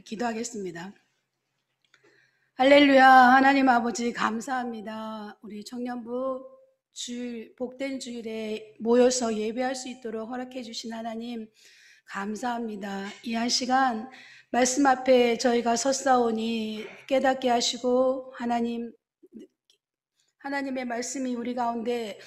기도하겠습니다. 할렐루야. 하나님 아버지 감사합니다. 우리 청년부 주일, 복된 주일에 모여서 예배할 수 있도록 허락해 주신 하나님 감사합니다. 이 한 시간 말씀 앞에 저희가 섰사오니 깨닫게 하시고 하나님의 말씀이 우리 가운데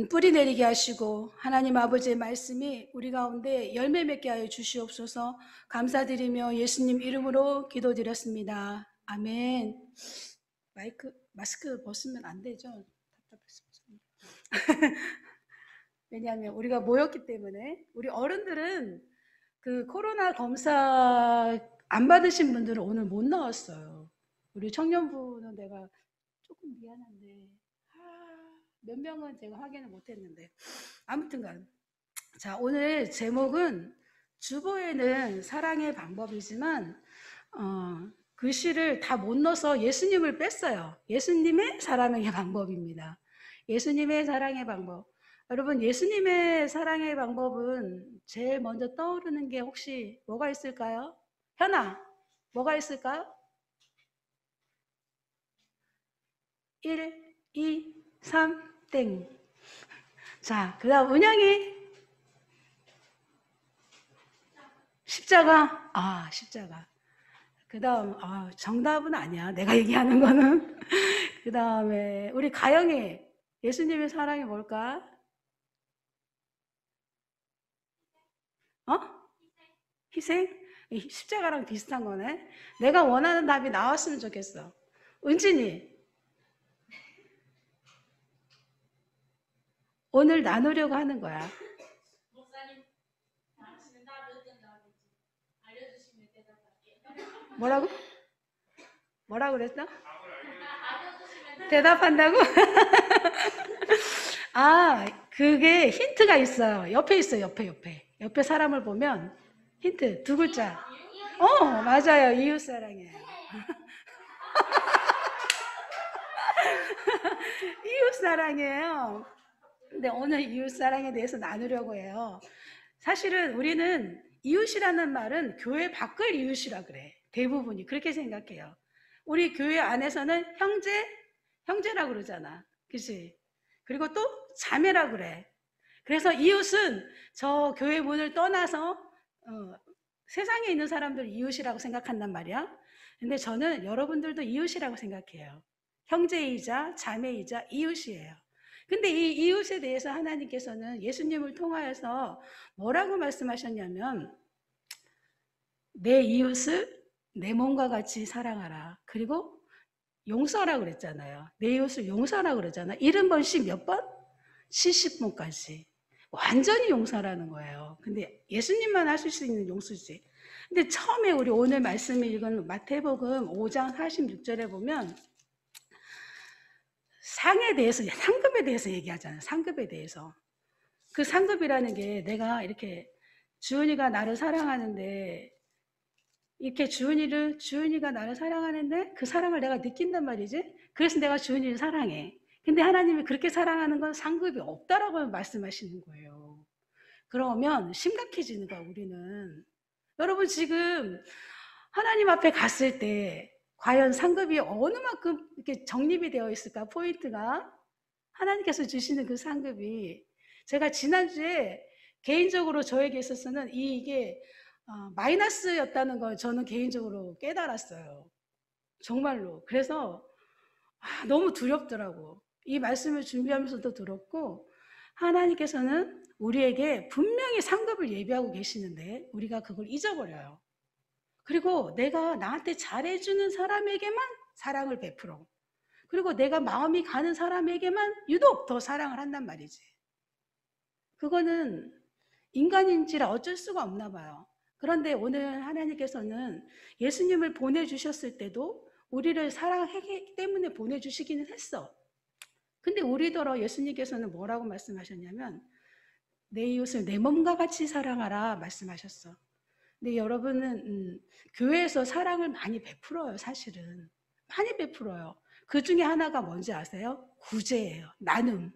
뿌리 내리게 하시고 하나님 아버지의 말씀이 우리 가운데 열매 맺게 하여 주시옵소서. 감사드리며 예수님 이름으로 기도드렸습니다. 아멘. 마스크 벗으면 안 되죠? 왜냐하면 우리가 모였기 때문에. 우리 어른들은 그 코로나 검사 안 받으신 분들은 오늘 못 나왔어요. 우리 청년부는 내가 조금 미안한데 몇 명은 제가 확인을 못했는데 아무튼간 자, 오늘 제목은 주보에는 사랑의 방법이지만 글씨를 다 못 넣어서 예수님을 뺐어요. 예수님의 사랑의 방법입니다. 예수님의 사랑의 방법. 여러분, 예수님의 사랑의 방법은 제일 먼저 떠오르는 게 혹시 뭐가 있을까요? 현아, 뭐가 있을까요? 1, 2, 3, 땡. 자, 그 다음 은영이 십자가. 십자가. 그 다음 정답은 아니야. 내가 얘기하는 거는. 그 다음에 우리 가영이 예수님의 사랑이 뭘까? 희생? 십자가랑 비슷한 거네. 내가 원하는 답이 나왔으면 좋겠어. 은진이 오늘 나누려고 하는 거야. 목사님, 당신은 답이 어떤 답인지 알려주시면 대답할게요. 뭐라고 그랬어? 대답한다고? 그게 힌트가 있어요. 옆에 있어요. 옆에 사람을 보면 힌트 두 글자. 맞아요. 이웃사랑이에요. 이웃사랑이에요. 근데 오늘 이웃사랑에 대해서 나누려고 해요. 사실은 우리는 이웃이라는 말은 교회 밖을 이웃이라 그래. 대부분이 그렇게 생각해요. 우리 교회 안에서는 형제라고 그러잖아. 그치? 그리고 또 자매라고 그래. 그래서 이웃은 저 교회 문을 떠나서 세상에 있는 사람들 이웃이라고 생각한단 말이야. 근데 저는 여러분들도 이웃이라고 생각해요. 형제이자 자매이자 이웃이에요. 근데 이 이웃에 대해서 하나님께서는 예수님을 통하여서 뭐라고 말씀하셨냐면 내 이웃을 내 몸과 같이 사랑하라. 그리고 용서하라고 그랬잖아요. 내 이웃을 용서하라고 그러잖아. 70번씩 몇 번? 70번까지. 완전히 용서라는 거예요. 근데 예수님만 하실 수 있는 용서지. 근데 처음에 우리 오늘 말씀을 읽은 마태복음 5장 46절에 보면 상에 대해서, 상급에 대해서 얘기하잖아요. 상급에 대해서. 그 상급이라는 게 내가 이렇게 주은이가 나를 사랑하는데 이렇게 주은이가 나를 사랑하는데 그 사랑을 내가 느낀단 말이지. 그래서 내가 주은이를 사랑해. 근데 하나님이 그렇게 사랑하는 건 상급이 없다라고 말씀하시는 거예요. 그러면 심각해지는 거야, 우리는. 여러분 지금 하나님 앞에 갔을 때 과연 상급이 어느 만큼 이렇게 정립이 되어 있을까? 포인트가 하나님께서 주시는 그 상급이 제가 지난주에 개인적으로 저에게 있어서는 이게 마이너스였다는 걸 저는 개인적으로 깨달았어요. 정말로. 그래서 너무 두렵더라고. 이 말씀을 준비하면서도 두렵고 하나님께서는 우리에게 분명히 상급을 예비하고 계시는데 우리가 그걸 잊어버려요. 그리고 내가 나한테 잘해주는 사람에게만 사랑을 베풀어. 그리고 내가 마음이 가는 사람에게만 유독 더 사랑을 한단 말이지. 그거는 인간인지라 어쩔 수가 없나 봐요. 그런데 오늘 하나님께서는 예수님을 보내주셨을 때도 우리를 사랑하기 때문에 보내주시기는 했어. 근데 우리더러 예수님께서는 뭐라고 말씀하셨냐면 내 이웃을 내 몸과 같이 사랑하라 말씀하셨어. 근데 여러분은 교회에서 사랑을 많이 베풀어요. 사실은 많이 베풀어요. 그 중에 하나가 뭔지 아세요? 구제예요. 나눔.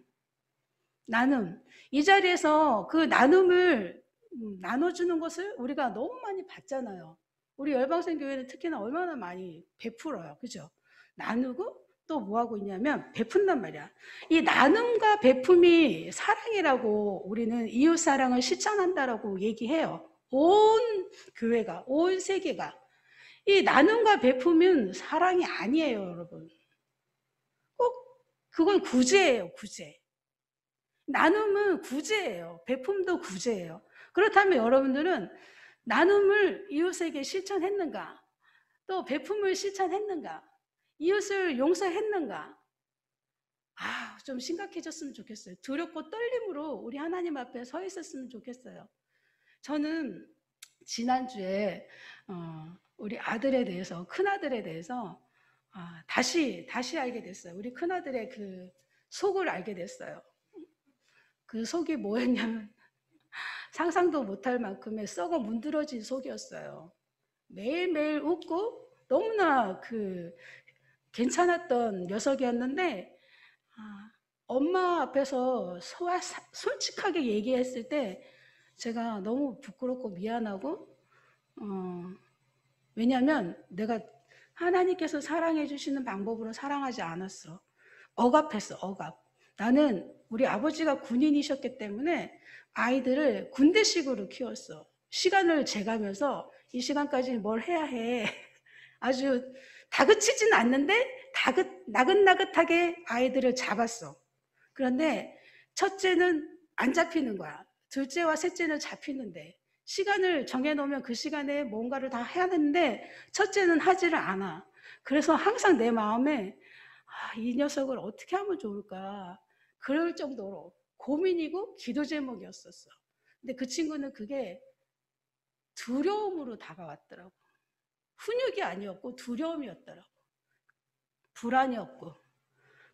이 자리에서 그 나눔을 나눠주는 것을 우리가 너무 많이 봤잖아요. 우리 열방생 교회는 특히나 얼마나 많이 베풀어요. 그죠? 나누고 또 뭐 하고 있냐면 베푼단 말이야. 이 나눔과 베품이 사랑이라고 우리는 이웃 사랑을 실천한다라고 얘기해요. 온 교회가, 온 세계가. 이 나눔과 베품은 사랑이 아니에요, 여러분. 꼭 그건 구제예요, 구제. 나눔은 구제예요. 베품도 구제예요. 그렇다면 여러분들은 나눔을 이웃에게 실천했는가? 또 베품을 실천했는가? 이웃을 용서했는가? 좀 심각해졌으면 좋겠어요. 두렵고 떨림으로 우리 하나님 앞에 서 있었으면 좋겠어요. 저는 지난주에 우리 아들에 대해서, 큰아들에 대해서 다시 알게 됐어요. 우리 큰아들의 그 속을 알게 됐어요. 그 속이 뭐였냐면 상상도 못할 만큼의 썩어 문드러진 속이었어요. 매일매일 웃고 너무나 괜찮았던 녀석이었는데 엄마 앞에서 솔직하게 얘기했을 때 제가 너무 부끄럽고 미안하고 왜냐하면 내가 하나님께서 사랑해 주시는 방법으로 사랑하지 않았어. 억압했어, 억압. 나는 우리 아버지가 군인이셨기 때문에 아이들을 군대식으로 키웠어. 시간을 재가면서 이 시간까지 뭘 해야 해. 아주 다그치진 않는데 나긋나긋하게 아이들을 잡았어. 그런데 첫째는 안 잡히는 거야. 둘째와 셋째는 잡히는데 시간을 정해놓으면 그 시간에 뭔가를 다 해야 되는데 첫째는 하지를 않아. 그래서 항상 내 마음에 이 녀석을 어떻게 하면 좋을까 그럴 정도로 고민이고 기도 제목이었었어. 근데 그 친구는 그게 두려움으로 다가왔더라고. 훈육이 아니었고 두려움이었더라고. 불안이었고.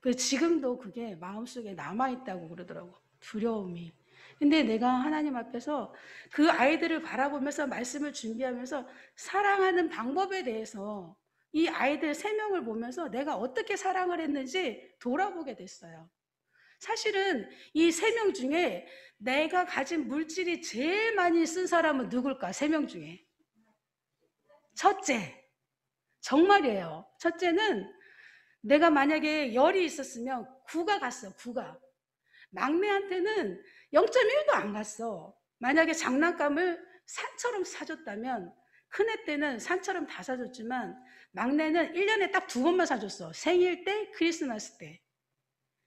그래서 지금도 그게 마음속에 남아있다고 그러더라고. 두려움이. 근데 내가 하나님 앞에서 그 아이들을 바라보면서 말씀을 준비하면서 사랑하는 방법에 대해서 이 아이들 3명을 보면서 내가 어떻게 사랑을 했는지 돌아보게 됐어요. 사실은 이 3명 중에 내가 가진 물질이 제일 많이 쓴 사람은 누굴까? 3명 중에. 첫째. 정말이에요. 첫째는 내가 만약에 열이 있었으면 9가 갔어. 9가. 막내한테는 0.1도 안 갔어. 만약에 장난감을 산처럼 사줬다면 큰애 때는 산처럼 다 사줬지만 막내는 1년에 딱 2번만 사줬어. 생일 때, 크리스마스 때.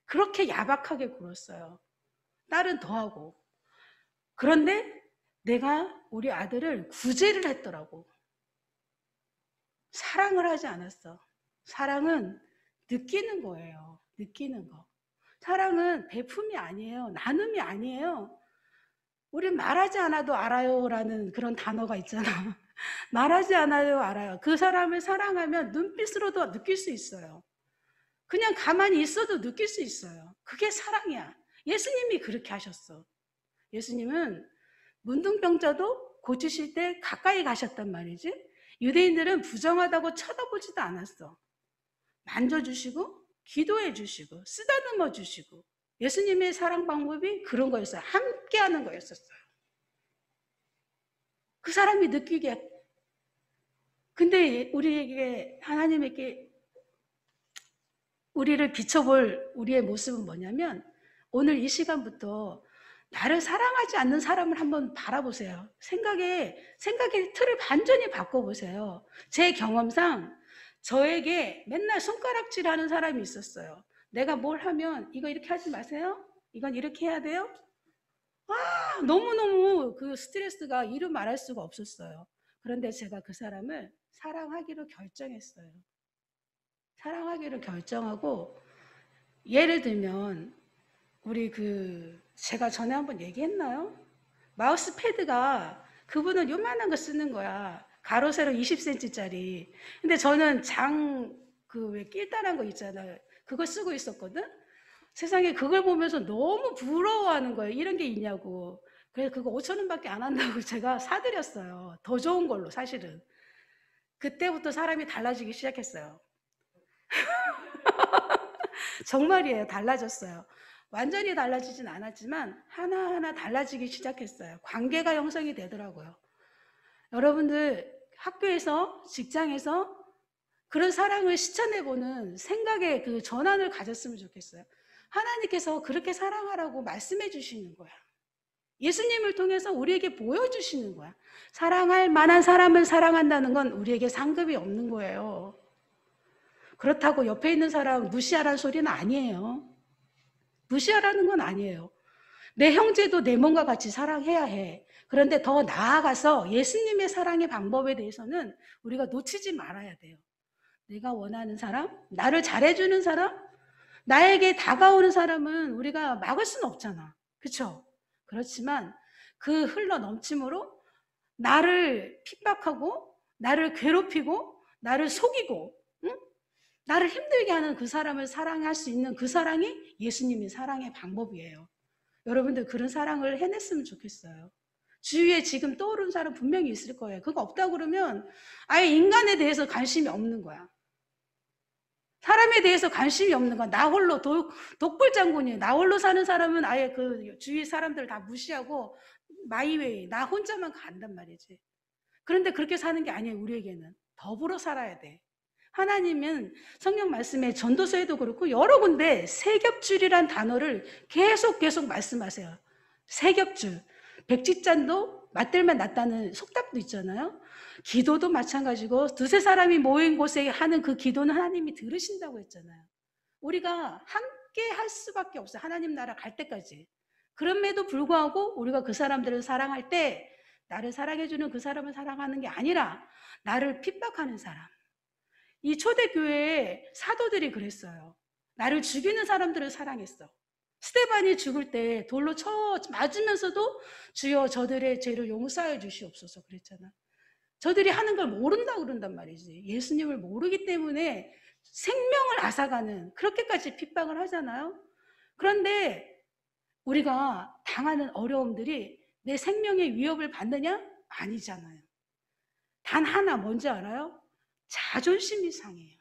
그렇게 야박하게 굴었어요. 딸은 더하고. 그런데 내가 우리 아들을 구제를 했더라고. 사랑을 하지 않았어. 사랑은 느끼는 거예요. 느끼는 거. 사랑은 베품이 아니에요. 나눔이 아니에요. 우린 말하지 않아도 알아요라는 그런 단어가 있잖아. 말하지 않아도 알아요. 그 사람을 사랑하면 눈빛으로도 느낄 수 있어요. 그냥 가만히 있어도 느낄 수 있어요. 그게 사랑이야. 예수님이 그렇게 하셨어. 예수님은 문둥병자도 고치실 때 가까이 가셨단 말이지. 유대인들은 부정하다고 쳐다보지도 않았어. 만져주시고 기도해 주시고 쓰다듬어 주시고 예수님의 사랑 방법이 그런 거였어요. 함께하는 거였었어요. 그 사람이 느끼게. 근데 우리에게 하나님에게 우리를 비춰볼 우리의 모습은 뭐냐면 오늘 이 시간부터 나를 사랑하지 않는 사람을 한번 바라보세요. 생각의 틀을 완전히 바꿔보세요. 제 경험상 저에게 맨날 손가락질하는 사람이 있었어요. 내가 뭘 하면 이거 이렇게 하지 마세요. 이건 이렇게 해야 돼요. 너무너무 그 스트레스가 이루 말할 수가 없었어요. 그런데 제가 그 사람을 사랑하기로 결정했어요. 사랑하기로 결정하고 예를 들면 우리 제가 전에 한번 얘기했나요? 마우스 패드가 그분은 요만한 거 쓰는 거야. 가로 세로 20cm짜리. 근데 저는 왜 낄다란 거 있잖아요. 그거 쓰고 있었거든? 세상에 그걸 보면서 너무 부러워하는 거예요. 이런 게 있냐고. 그래서 그거 5,000원밖에 안 한다고 제가 사드렸어요. 더 좋은 걸로 사실은. 그때부터 사람이 달라지기 시작했어요. 정말이에요. 달라졌어요. 완전히 달라지진 않았지만 하나하나 달라지기 시작했어요. 관계가 형성이 되더라고요. 여러분들 학교에서, 직장에서 그런 사랑을 실천해보는 생각의 그 전환을 가졌으면 좋겠어요. 하나님께서 그렇게 사랑하라고 말씀해 주시는 거야. 예수님을 통해서 우리에게 보여주시는 거야. 사랑할 만한 사람을 사랑한다는 건 우리에게 상급이 없는 거예요. 그렇다고 옆에 있는 사람 무시하라는 소리는 아니에요. 무시하라는 건 아니에요. 내 형제도 내 몸과 같이 사랑해야 해. 그런데 더 나아가서 예수님의 사랑의 방법에 대해서는 우리가 놓치지 말아야 돼요. 내가 원하는 사람, 나를 잘해주는 사람, 나에게 다가오는 사람은 우리가 막을 수는 없잖아. 그렇죠? 그렇지만 그 흘러 넘침으로 나를 핍박하고 나를 괴롭히고 나를 속이고 응? 나를 힘들게 하는 그 사람을 사랑할 수 있는 그 사랑이 예수님의 사랑의 방법이에요. 여러분들 그런 사랑을 해냈으면 좋겠어요. 주위에 지금 떠오르는 사람 분명히 있을 거예요. 그거 없다고 그러면 아예 인간에 대해서 관심이 없는 거야. 사람에 대해서 관심이 없는 거야. 나 홀로 독불장군이에요. 나 홀로 사는 사람은 아예 그 주위 사람들을 다 무시하고 마이웨이, 나 혼자만 간단 말이지. 그런데 그렇게 사는 게 아니에요. 우리에게는 더불어 살아야 돼. 하나님은 성경 말씀에 전도서에도 그렇고 여러 군데 세겹줄이란 단어를 계속 말씀하세요. 세겹줄. 백지짠도 맞들면 낫다는 속담도 있잖아요. 기도도 마찬가지고 두세 사람이 모인 곳에 하는 그 기도는 하나님이 들으신다고 했잖아요. 우리가 함께 할 수밖에 없어요. 하나님 나라 갈 때까지. 그럼에도 불구하고 우리가 그 사람들을 사랑할 때 나를 사랑해주는 그 사람을 사랑하는 게 아니라 나를 핍박하는 사람. 이 초대교회의 사도들이 그랬어요. 나를 죽이는 사람들을 사랑했어. 스데반이 죽을 때 돌로 쳐 맞으면서도 주여 저들의 죄를 용서해 주시옵소서 그랬잖아. 저들이 하는 걸 모른다고 그런단 말이지. 예수님을 모르기 때문에 생명을 앗아가는 그렇게까지 핍박을 하잖아요. 그런데 우리가 당하는 어려움들이 내 생명의 위협을 받느냐? 아니잖아요. 단 하나 뭔지 알아요? 자존심이 상해요.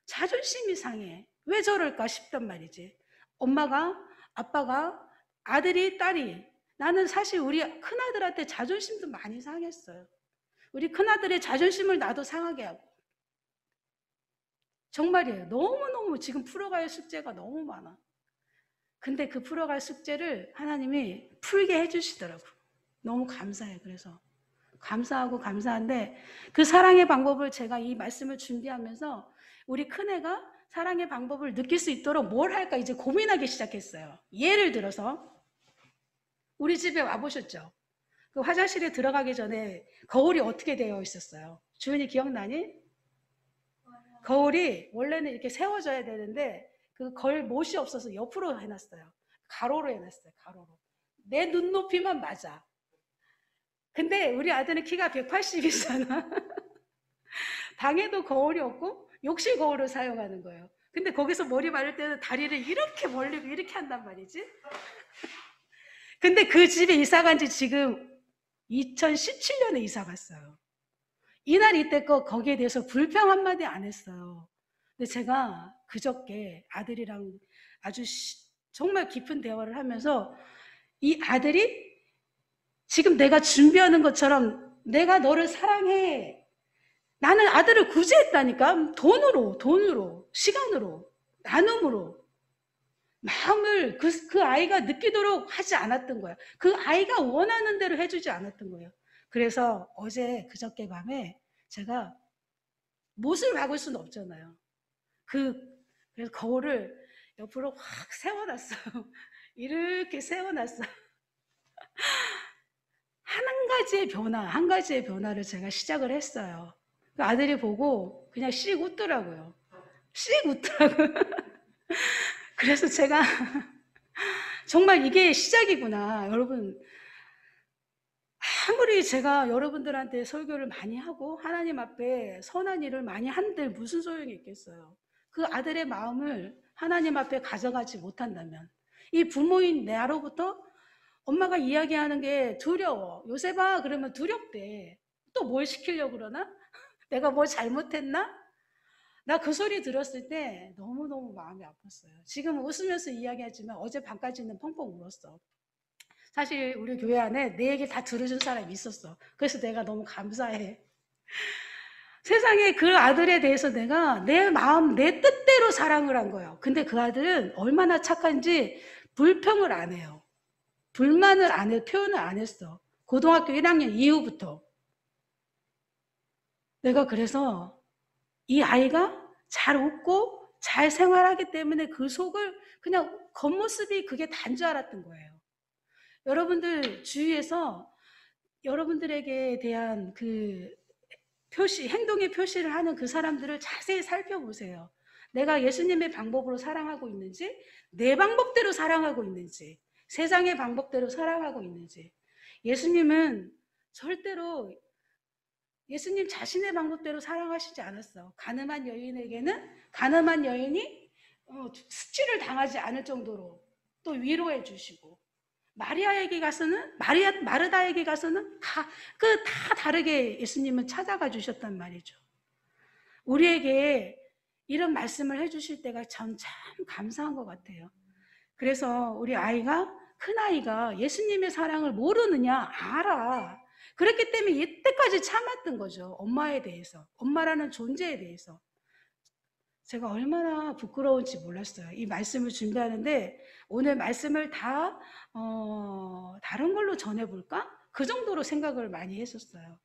자존심이 상해. 왜 저럴까 싶단 말이지. 엄마가, 아빠가, 아들이, 딸이. 나는 사실 우리 큰아들한테 자존심도 많이 상했어요. 우리 큰아들의 자존심을 나도 상하게 하고. 정말이에요. 너무너무 지금 풀어갈 야 숙제가 너무 많아. 근데 그 풀어갈 숙제를 하나님이 풀게 해주시더라고. 너무 감사해요. 그래서 감사하고 감사한데 그 사랑의 방법을 제가 이 말씀을 준비하면서 우리 큰애가 사랑의 방법을 느낄 수 있도록 뭘 할까 이제 고민하기 시작했어요. 예를 들어서 우리 집에 와보셨죠? 그 화장실에 들어가기 전에 거울이 어떻게 되어 있었어요? 주연이 기억나니? 거울이 원래는 이렇게 세워져야 되는데 그 못이 없어서 옆으로 해놨어요. 가로로 해놨어요. 가로로. 내 눈높이만 맞아. 근데 우리 아들은 키가 180이잖아. 방에도 거울이 없고 욕실 거울을 사용하는 거예요. 근데 거기서 머리 마를 때는 다리를 이렇게 벌리고 이렇게 한단 말이지. 근데 그 집에 이사 간 지 지금 2017년에 이사 갔어요. 이날 이때껏 거기에 대해서 불평 한마디 안 했어요. 근데 제가 그저께 아들이랑 아주 정말 깊은 대화를 하면서 이 아들이 지금 내가 준비하는 것처럼 내가 너를 사랑해. 나는 아들을 구제했다니까. 돈으로, 시간으로, 나눔으로. 마음을 그 아이가 느끼도록 하지 않았던 거야. 그 아이가 원하는 대로 해주지 않았던 거예요. 그래서 그저께 밤에 제가 못을 박을 수는 없잖아요. 그래서 거울을 옆으로 확 세워놨어요. 이렇게 세워놨어요. 한 가지의 변화를 제가 시작을 했어요. 그 아들이 보고 그냥 씩 웃더라고요. 씩 웃더라고요. 그래서 제가 정말 이게 시작이구나. 여러분, 아무리 제가 여러분들한테 설교를 많이 하고 하나님 앞에 선한 일을 많이 한들 무슨 소용이 있겠어요. 그 아들의 마음을 하나님 앞에 가져가지 못한다면 이 부모인 나로부터 엄마가 이야기하는 게 두려워. 요셉아 그러면 두렵대. 또 뭘 시키려고 그러나? 내가 뭐 잘못했나? 나 그 소리 들었을 때 너무너무 마음이 아팠어요. 지금 웃으면서 이야기하지만 어제 밤까지는 펑펑 울었어. 사실 우리 교회 안에 내 얘기 다 들어준 사람이 있었어. 그래서 내가 너무 감사해. 세상에 그 아들에 대해서 내가 내 마음, 내 뜻대로 사랑을 한 거예요. 근데 그 아들은 얼마나 착한지 불평을 안 해요. 불만을 안 해, 표현을 안 했어. 고등학교 1학년 이후부터. 내가 그래서 이 아이가 잘 웃고 잘 생활하기 때문에 그 속을 그냥 겉모습이 그게 다인 줄 알았던 거예요. 여러분들 주위에서 여러분들에게 대한 그 표시, 행동의 표시를 하는 그 사람들을 자세히 살펴보세요. 내가 예수님의 방법으로 사랑하고 있는지, 내 방법대로 사랑하고 있는지, 세상의 방법대로 사랑하고 있는지. 예수님은 절대로 예수님 자신의 방법대로 사랑하시지 않았어. 가늠한 여인에게는 가늠한 여인이 수치를 당하지 않을 정도로 또 위로해 주시고, 마리아에게 가서는 마르다에게 가서는 다 다르게 예수님은 찾아가 주셨단 말이죠. 우리에게 이런 말씀을 해주실 때가 전 참 감사한 것 같아요. 그래서 우리 아이가 큰 아이가 예수님의 사랑을 모르느냐 알아. 그렇기 때문에 이때까지 참았던 거죠. 엄마에 대해서, 엄마라는 존재에 대해서. 제가 얼마나 부끄러운지 몰랐어요. 이 말씀을 준비하는데 오늘 말씀을 다 다른 걸로 전해볼까? 그 정도로 생각을 많이 했었어요.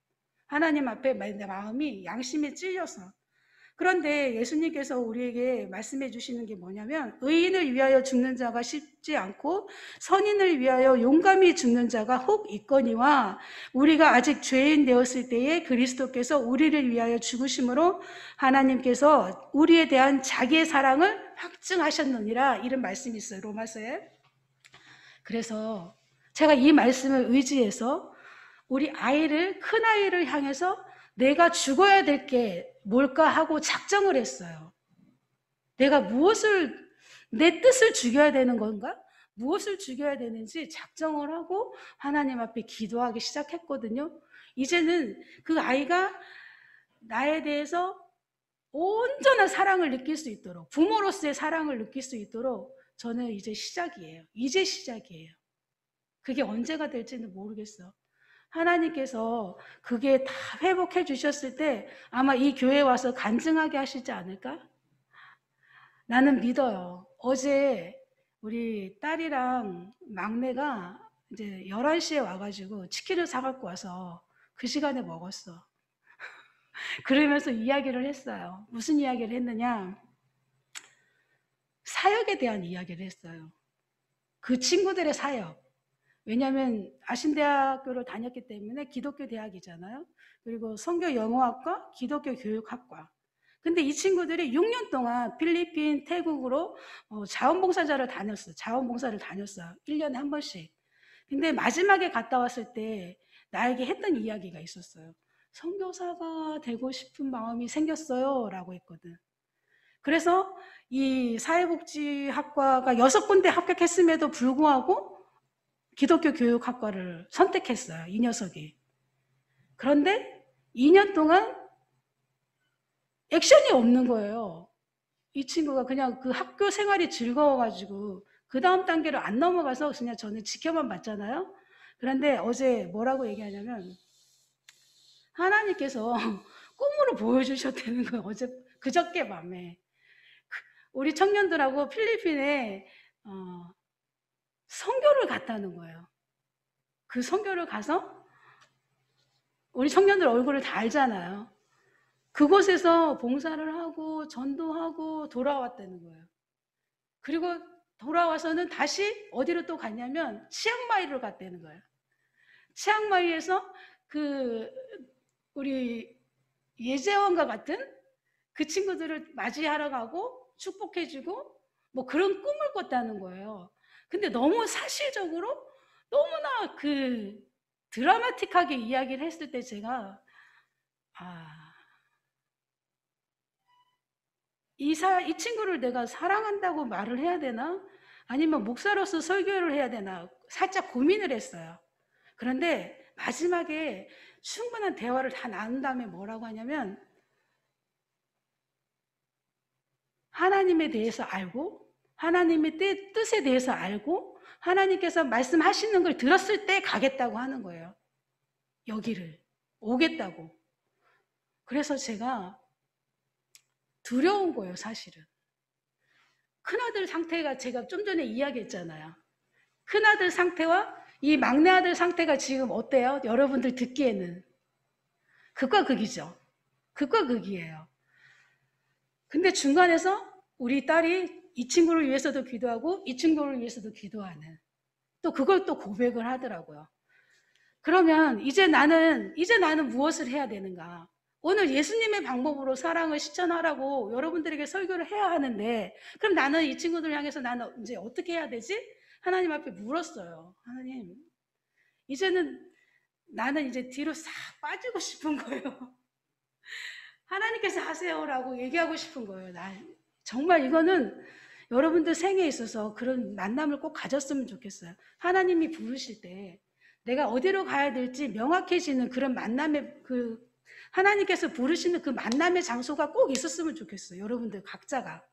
하나님 앞에 내 마음이 양심에 찔려서. 그런데 예수님께서 우리에게 말씀해 주시는 게 뭐냐면 의인을 위하여 죽는 자가 쉽지 않고 선인을 위하여 용감히 죽는 자가 혹 있거니와 우리가 아직 죄인 되었을 때에 그리스도께서 우리를 위하여 죽으심으로 하나님께서 우리에 대한 자기의 사랑을 확증하셨느니라 이런 말씀이 있어요. 로마서에. 그래서 제가 이 말씀을 의지해서 우리 아이를 큰 아이를 향해서 내가 죽어야 될 게 뭘까 하고 작정을 했어요. 내가 내 뜻을 죽여야 되는 건가? 무엇을 죽여야 되는지 작정을 하고 하나님 앞에 기도하기 시작했거든요. 이제는 그 아이가 나에 대해서 온전한 사랑을 느낄 수 있도록, 부모로서의 사랑을 느낄 수 있도록 저는 이제 시작이에요. 이제 시작이에요. 그게 언제가 될지는 모르겠어. 하나님께서 그게 다 회복해 주셨을 때 아마 이 교회에 와서 간증하게 하시지 않을까? 나는 믿어요. 어제 우리 딸이랑 막내가 이제 11시에 와가지고 치킨을 사갖고 와서 그 시간에 먹었어. 그러면서 이야기를 했어요. 무슨 이야기를 했느냐? 사역에 대한 이야기를 했어요. 그 친구들의 사역. 왜냐하면 아신대학교를 다녔기 때문에 기독교 대학이잖아요. 그리고 선교 영어학과, 기독교 교육학과. 근데 이 친구들이 6년 동안 필리핀, 태국으로 자원봉사를 다녔어요. 1년에 한 번씩. 근데 마지막에 갔다 왔을 때 나에게 했던 이야기가 있었어요. 선교사가 되고 싶은 마음이 생겼어요. 라고 했거든. 그래서 이 사회복지학과가 6군데 합격했음에도 불구하고 기독교 교육학과를 선택했어요. 이 녀석이. 그런데 2년 동안 액션이 없는 거예요. 이 친구가 그냥 그 학교 생활이 즐거워가지고 그 다음 단계로 안 넘어가서 그냥 저는 지켜만 봤잖아요. 그런데 어제 뭐라고 얘기하냐면 하나님께서 꿈으로 보여주셨다는 거예요. 그저께 밤에. 우리 청년들하고 필리핀에 선교를 갔다는 거예요. 그 선교를 가서 우리 청년들 얼굴을 다 알잖아요. 그곳에서 봉사를 하고 전도하고 돌아왔다는 거예요. 그리고 돌아와서는 다시 어디로 또 갔냐면 치앙마이를 갔다는 거예요. 치앙마이에서 우리 예재원과 같은 그 친구들을 맞이하러 가고 축복해주고 뭐 그런 꿈을 꿨다는 거예요. 근데 너무 사실적으로 너무나 드라마틱하게 이야기를 했을 때 제가 이 친구를 내가 사랑한다고 말을 해야 되나? 아니면 목사로서 설교를 해야 되나? 살짝 고민을 했어요. 그런데 마지막에 충분한 대화를 다 나눈 다음에 뭐라고 하냐면 하나님에 대해서 알고 하나님의 뜻에 대해서 알고 하나님께서 말씀하시는 걸 들었을 때 가겠다고 하는 거예요. 여기를 오겠다고. 그래서 제가 두려운 거예요, 사실은. 큰아들 상태가 제가 좀 전에 이야기했잖아요. 큰아들 상태와 이 막내 아들 상태가 지금 어때요? 여러분들 듣기에는 극과 극이죠. 극과 극이에요. 근데 중간에서 우리 딸이 이 친구를 위해서도 기도하고 이 친구를 위해서도 기도하는, 또 그걸 또 고백을 하더라고요. 그러면 이제 나는 무엇을 해야 되는가? 오늘 예수님의 방법으로 사랑을 실천하라고 여러분들에게 설교를 해야 하는데, 그럼 나는 이 친구들 향해서 나는 이제 어떻게 해야 되지? 하나님 앞에 물었어요. 하나님, 이제는 나는 이제 뒤로 싹 빠지고 싶은 거예요. 하나님께서 하세요라고 얘기하고 싶은 거예요. 정말 이거는 여러분들 생에 있어서 그런 만남을 꼭 가졌으면 좋겠어요. 하나님이 부르실 때 내가 어디로 가야 될지 명확해지는 그런 만남의 하나님께서 부르시는 그 만남의 장소가 꼭 있었으면 좋겠어요. 여러분들 각자가.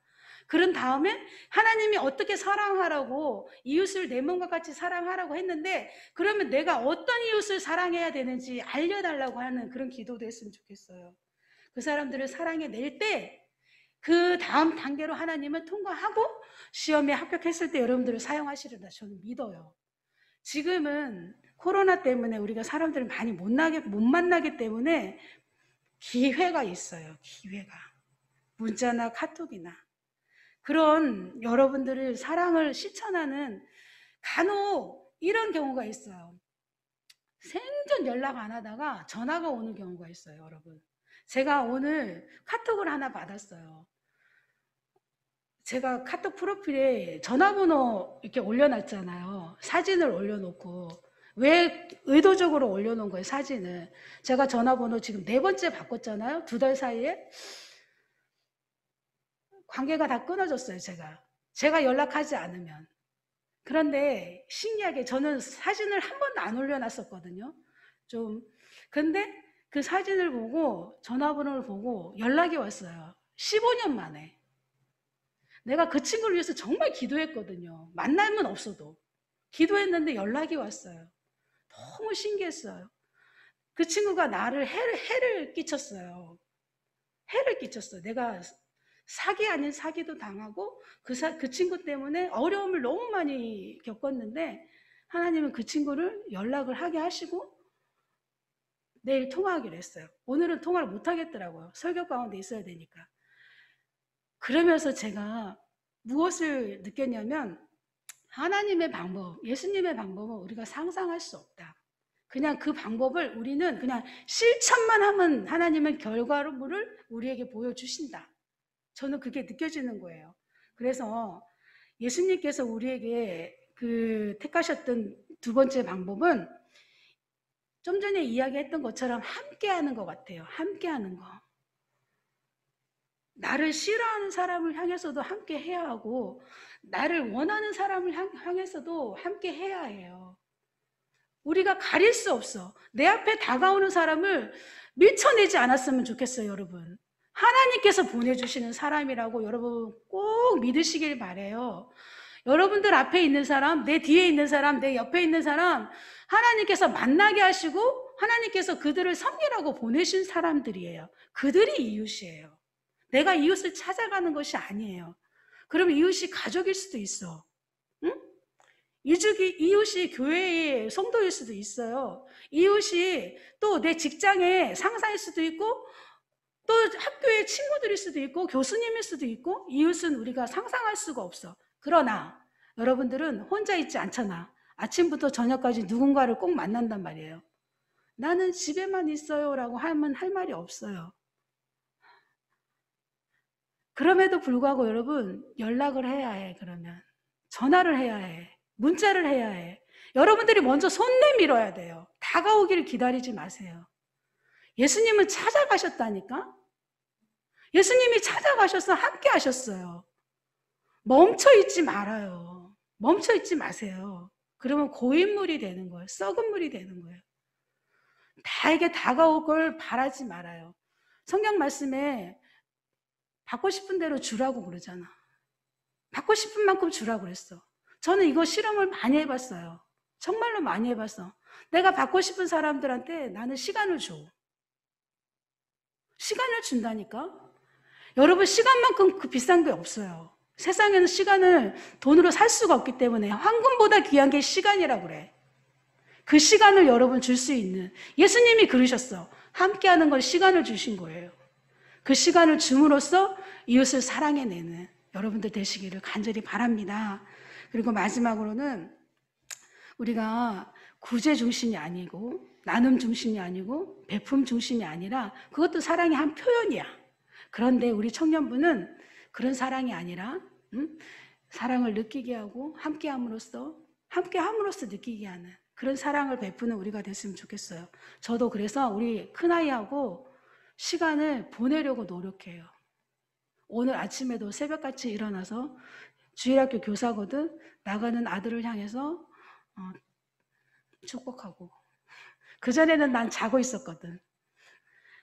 그런 다음에 하나님이 어떻게 사랑하라고, 이웃을 내 몸과 같이 사랑하라고 했는데, 그러면 내가 어떤 이웃을 사랑해야 되는지 알려달라고 하는 그런 기도도 했으면 좋겠어요. 그 사람들을 사랑해낼 때 그 다음 단계로 하나님은 통과하고 시험에 합격했을 때 여러분들을 사용하시리라 저는 믿어요. 지금은 코로나 때문에 우리가 사람들을 많이 못 만나기 때문에 기회가 있어요. 기회가. 문자나 카톡이나. 그런 여러분들을 사랑을 실천하는, 간혹 이런 경우가 있어요. 생전 연락 안 하다가 전화가 오는 경우가 있어요, 여러분. 제가 오늘 카톡을 하나 받았어요. 제가 카톡 프로필에 전화번호 이렇게 올려놨잖아요. 사진을 올려놓고. 왜 의도적으로 올려놓은 거예요, 사진을. 제가 전화번호 지금 4번째 바꿨잖아요. 2달 사이에. 관계가 다 끊어졌어요, 제가 연락하지 않으면. 그런데 신기하게 저는 사진을 한 번도 안 올려놨었거든요. 근데 그 사진을 보고 전화번호를 보고 연락이 왔어요. 15년 만에. 내가 그 친구를 위해서 정말 기도했거든요. 만남은 없어도. 기도했는데 연락이 왔어요. 너무 신기했어요. 그 친구가 나를 해를 끼쳤어요. 해를 끼쳤어요. 내가 사기 아닌 사기도 당하고 그 친구 때문에 어려움을 너무 많이 겪었는데, 하나님은 그 친구를 연락을 하게 하시고 내일 통화하기로 했어요. 오늘은 통화를 못 하겠더라고요. 설교 가운데 있어야 되니까. 그러면서 제가 무엇을 느꼈냐면, 하나님의 방법, 예수님의 방법은 우리가 상상할 수 없다. 그냥 그 방법을 우리는 그냥 실천만 하면 하나님은 결과물을 우리에게 보여주신다. 저는 그게 느껴지는 거예요. 그래서 예수님께서 우리에게 택하셨던 2번째 방법은 좀 전에 이야기했던 것처럼 함께하는 것 같아요. 함께하는 거. 나를 싫어하는 사람을 향해서도 함께 해야 하고, 나를 원하는 사람을 향해서도 함께 해야 해요. 우리가 가릴 수 없어. 내 앞에 다가오는 사람을 밀쳐내지 않았으면 좋겠어요, 여러분. 하나님께서 보내주시는 사람이라고 여러분 꼭 믿으시길 바래요. 여러분들 앞에 있는 사람, 내 뒤에 있는 사람, 내 옆에 있는 사람, 하나님께서 만나게 하시고 하나님께서 그들을 섬기라고 보내신 사람들이에요. 그들이 이웃이에요. 내가 이웃을 찾아가는 것이 아니에요. 그럼 이웃이 가족일 수도 있어. 응? 이웃이 교회의 성도일 수도 있어요. 이웃이 또 내 직장의 상사일 수도 있고, 또 학교의 친구들일 수도 있고, 교수님일 수도 있고, 이웃은 우리가 상상할 수가 없어. 그러나 여러분들은 혼자 있지 않잖아. 아침부터 저녁까지 누군가를 꼭 만난단 말이에요. 나는 집에만 있어요 라고 하면 할 말이 없어요. 그럼에도 불구하고 여러분, 연락을 해야 해. 그러면 전화를 해야 해. 문자를 해야 해. 여러분들이 먼저 손 내밀어야 돼요. 다가오기를 기다리지 마세요. 예수님은 찾아가셨다니까? 예수님이 찾아가셔서 함께 하셨어요. 멈춰 있지 말아요. 멈춰 있지 마세요. 그러면 고인물이 되는 거예요. 썩은 물이 되는 거예요. 나에게 다가올 걸 바라지 말아요. 성경 말씀에 받고 싶은 대로 주라고 그러잖아. 받고 싶은 만큼 주라고 그랬어. 저는 이거 실험을 많이 해봤어요. 정말로 많이 해봤어. 내가 받고 싶은 사람들한테 나는 시간을 줘. 시간을 준다니까. 여러분, 시간만큼 그 비싼 게 없어요. 세상에는 시간을 돈으로 살 수가 없기 때문에 황금보다 귀한 게 시간이라고 그래. 그 시간을 여러분 줄 수 있는, 예수님이 그러셨어. 함께하는 건 시간을 주신 거예요. 그 시간을 줌으로써 이웃을 사랑해내는 여러분들 되시기를 간절히 바랍니다. 그리고 마지막으로는 우리가 구제 중심이 아니고 나눔 중심이 아니고 베품 중심이 아니라, 그것도 사랑의 한 표현이야. 그런데 우리 청년부는 그런 사랑이 아니라 사랑을 느끼게 하고 함께함으로써 느끼게 하는 그런 사랑을 베푸는 우리가 됐으면 좋겠어요. 저도 그래서 우리 큰아이하고 시간을 보내려고 노력해요. 오늘 아침에도 새벽같이 일어나서, 주일학교 교사거든, 나가는 아들을 향해서 축복하고, 그전에는 난 자고 있었거든.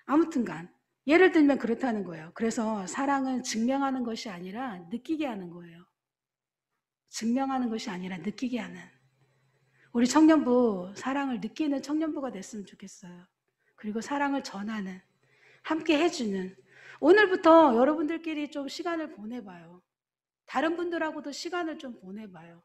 아무튼간 예를 들면 그렇다는 거예요. 그래서 사랑은 증명하는 것이 아니라 느끼게 하는 거예요. 증명하는 것이 아니라 느끼게 하는, 우리 청년부 사랑을 느끼는 청년부가 됐으면 좋겠어요. 그리고 사랑을 전하는, 함께 해주는, 오늘부터 여러분들끼리 좀 시간을 보내봐요. 다른 분들하고도 시간을 좀 보내봐요.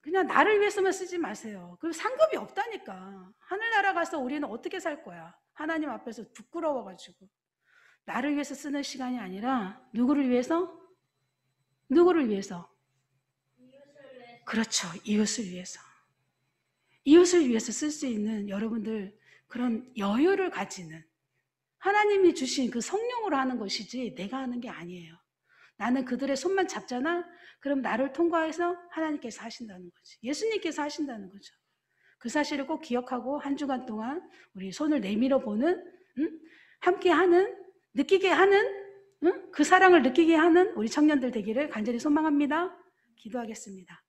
그냥 나를 위해서만 쓰지 마세요. 그럼 상급이 없다니까. 하늘나라 가서 우리는 어떻게 살 거야? 하나님 앞에서 부끄러워가지고. 나를 위해서 쓰는 시간이 아니라 누구를 위해서? 누구를 위해서? 그렇죠. 이웃을 위해서. 이웃을 위해서 쓸 수 있는 여러분들 그런 여유를 가지는, 하나님이 주신 그 성령으로 하는 것이지 내가 하는 게 아니에요. 나는 그들의 손만 잡잖아? 그럼 나를 통과해서 하나님께서 하신다는 거지. 예수님께서 하신다는 거죠. 그 사실을 꼭 기억하고 한 주간 동안 우리 손을 내밀어 보는, 함께하는, 느끼게 하는, 그 사랑을 느끼게 하는 우리 청년들 되기를 간절히 소망합니다. 기도하겠습니다.